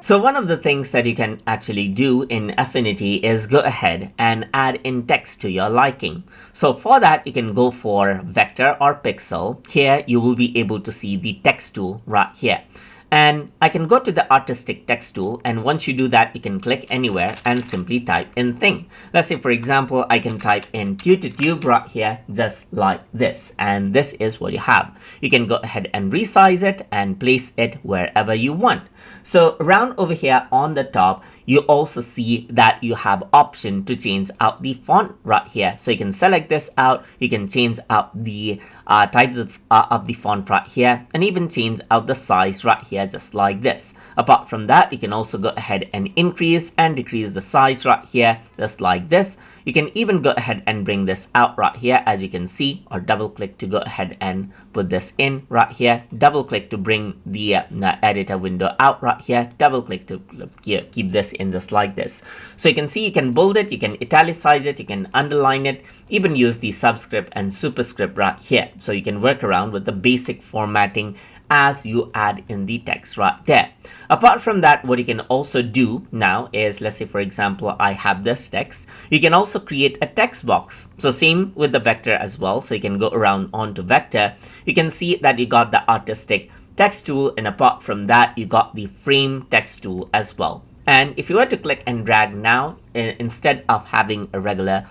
So one of the things that you can actually do in Affinity is go ahead and add in text to your liking. So for that, you can go for vector or pixel. Here you will be able to see the text tool right here. And I can go to the artistic text tool, and once you do that, you can click anywhere and simply type in thing. Let's say, for example, I can type in tube right here, just like this, and this is what you have. You can go ahead and resize it and place it wherever you want. So around over here on the top, you also see that you have option to change out the font right here. So you can select this out, you can change out the type of the font right here, and even change out the size right here, just like this. Apart from that, you can also go ahead and increase and decrease the size right here, just like this. You can even go ahead and bring this out right here, as you can see, or double click to go ahead and put this in right here. Double click to bring the editor window out right here. Double click to keep this in just like this. So you can see you can bold it, you can italicize it, you can underline it, even use the subscript and superscript right here. So you can work around with the basic formatting as you add in the text right there. Apart from that, what you can also do now is, let's say for example, I have this text. You can also create a text box. So same with the vector as well. So you can go around onto vector. You can see that you got the artistic text tool, and apart from that, you got the frame text tool as well. And if you were to click and drag now, instead of having a regular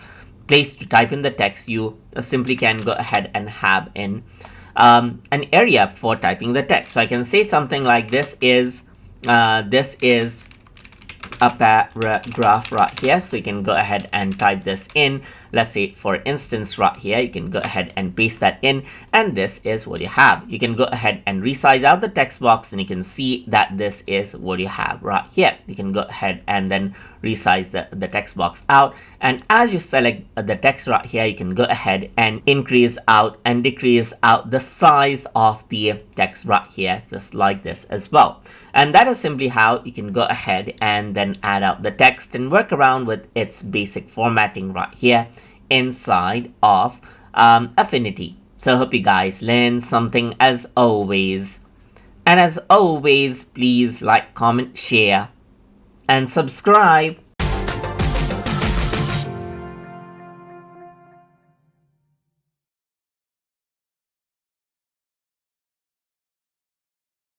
place to type in the text, you simply can go ahead and have in an area for typing the text. So I can say something like this is a paragraph right here. So you can go ahead and type this in. Let's say for instance right here, you can go ahead and paste that in, and this is what you have. You can go ahead and resize out the text box, and you can see that this is what you have right here. You can go ahead and then resize the text box out, and as you select the text right here, you can go ahead and increase out and decrease out the size of the text right here, just like this as well. And that is simply how you can go ahead and then add out the text and work around with its basic formatting right here inside of Affinity. So I hope you guys learned something as always. And as always, please like, comment, share, and subscribe.